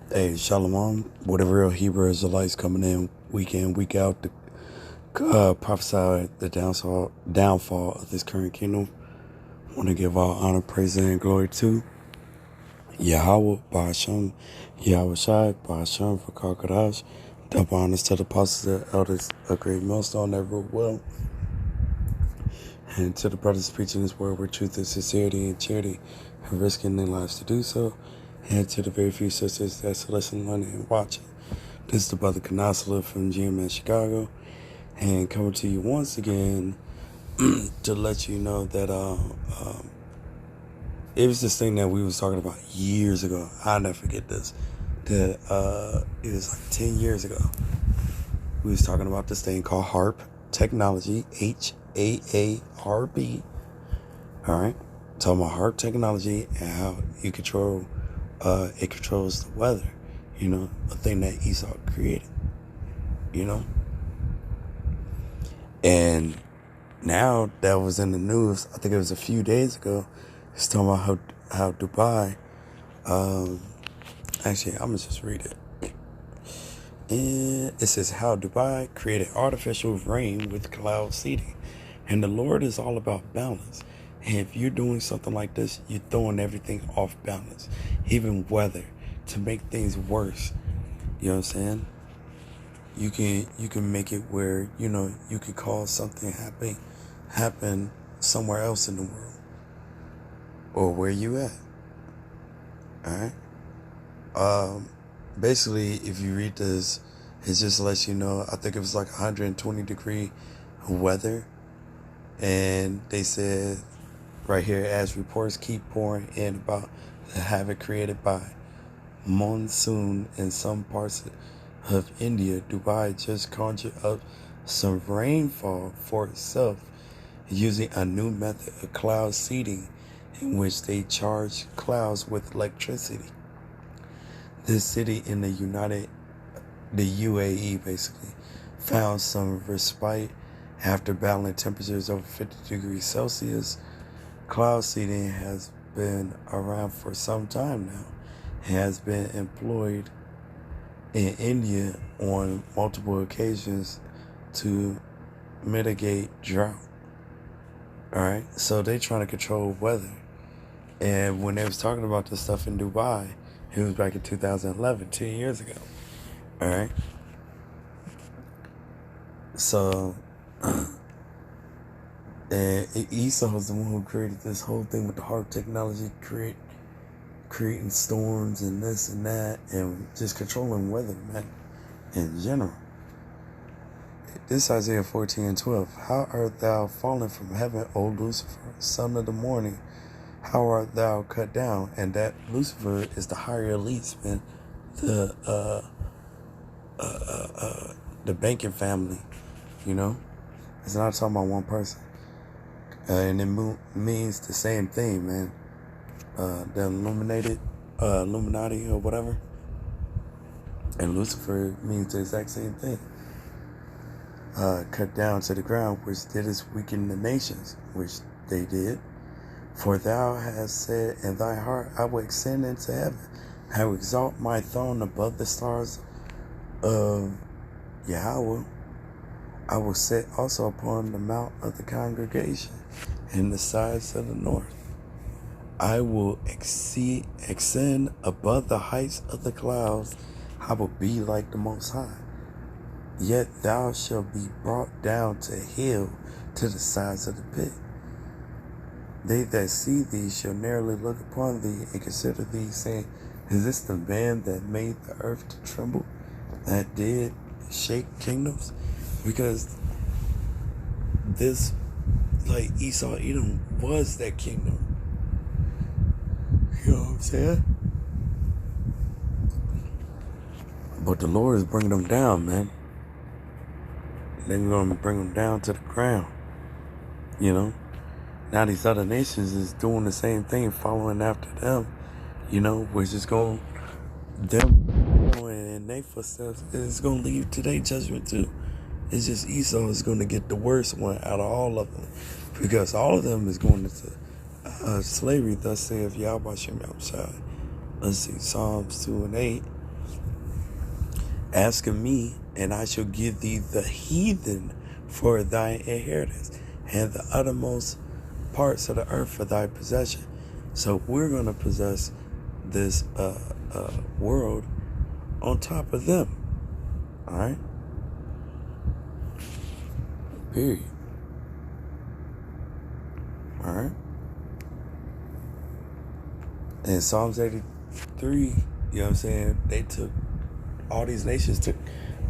Hey, Shalom, what the real Hebrew Israelites coming in, week out to prophesy the downfall of this current kingdom. Want to give all honor, praise, and glory to Yahweh, Ba'ashem, Yahweh Shai, Ba'ashem, for Karkadash. Double honors to the apostles and elders, a great millstone that rule well. And to the brothers preaching this word with truth and sincerity and charity, and risking their lives to do so. And to the very few sisters that's listening, learning, and watching. This is the brother Kanasala from GMS Chicago, and coming to you once again to let you know that it was this thing that we was talking about years ago. I'll never forget this. That it was like 10 years ago. We was talking about this thing called HAARP technology, HAARP. All right, talking about HAARP technology and how you control. It controls the weather. You know, a thing that Esau created. You know. And now that was in the news, I think it was a few days ago, it's talking about how Dubai, actually, I'm going to just read it. And it says how Dubai created artificial rain with cloud seeding. And the Lord is all about balance. And if you're doing something like this, you're throwing everything off balance, even weather, to make things worse. You know what I'm saying? You can make it where, you know, you could cause something happen somewhere else in the world, or where you at. All right. Basically, if you read this, it just lets you know. I think it was like 120-degree weather, and they said right here, as reports keep pouring in about the havoc created by monsoon in some parts of India, Dubai just conjured up some rainfall for itself using a new method of cloud seeding in which they charge clouds with electricity. This city in the UAE basically found some respite after battling temperatures over 50 degrees Celsius. Cloud seeding has been around for some time now. It has been employed in India on multiple occasions to mitigate drought. All right, so they trying to control weather. And when they was talking about this stuff in Dubai, it was back in 2011, 10 years ago. All right, so and Esau was the one who created this whole thing with the HAARP technology, creating storms and this and that, and just controlling weather, man, in general. This Isaiah 14:12. How art thou fallen from heaven, O Lucifer, son of the morning? How art thou cut down? And that Lucifer is the higher elites, man. The banking family, you know. It's not talking about one person. And it means the same thing, man. The Illuminati or whatever. And Lucifer means the exact same thing. Cut down to the ground, which didst weaken the nations, which they did. For thou hast said in thy heart, I will ascend into heaven. I will exalt my throne above the stars of Yahweh. I will sit also upon the mount of the congregation in the sides of the north. I will ascend above the heights of the clouds. I will be like the Most High. Yet thou shalt be brought down to hell, to the sides of the pit. They that see thee shall narrowly look upon thee and consider thee, saying, is this the man that made the earth to tremble, that did shake kingdoms? Because this, like Esau, Edom was that kingdom. You know what I'm saying? But the Lord is bringing them down, man. They're going to bring them down to the ground. You know? Now these other nations is doing the same thing, following after them. You know, which is going, them going in their footsteps, is going to lead to their judgment too. It's just Esau is going to get the worst one out of all of them. Because all of them is going into slavery. Thus saith Yahweh Shem Yahushua. Let's see, Psalms 2 and 8. Ask of me, and I shall give thee the heathen for thy inheritance, and the uttermost parts of the earth for thy possession. So we're going to possess this world on top of them. All right? Period. All right? In Psalms 83, you know what I'm saying? All these nations took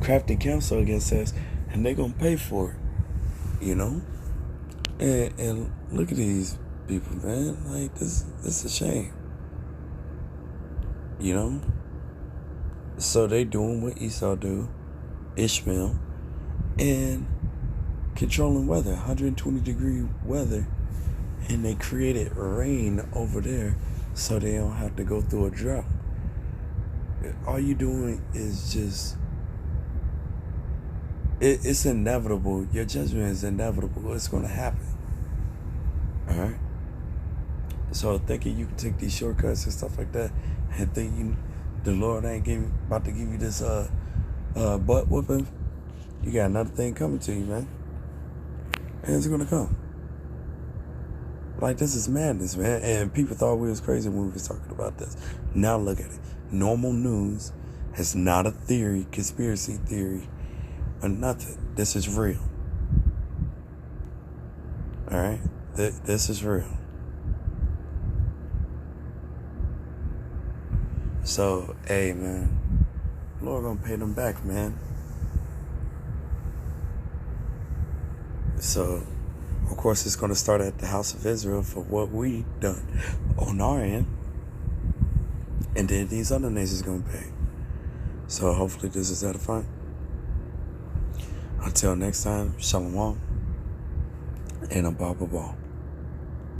crafty counsel against us, and they're going to pay for it, you know? And look at these people, man. Like, this is a shame, you know? So they doing what Esau do, Ishmael, and controlling weather, 120-degree weather, and they created rain over there so they don't have to go through a drought. All you doing is just, it's inevitable. Your judgment is inevitable. It's going to happen. All right? So thinking you can take these shortcuts and stuff like that, and thinking the Lord ain't about to give you this butt whooping, you got another thing coming to you, man. And it's going to come. Like, this is madness, man. And people thought we was crazy when we was talking about this. Now look at it. Normal news is not a theory, conspiracy theory, or nothing. This is real. All right? This is real. So, hey, man. Lord gonna pay them back, man. So, of course, it's going to start at the house of Israel for what we done on our end. And then these other nations going to pay. So hopefully this is edifying. Until next time, shalom and a ball.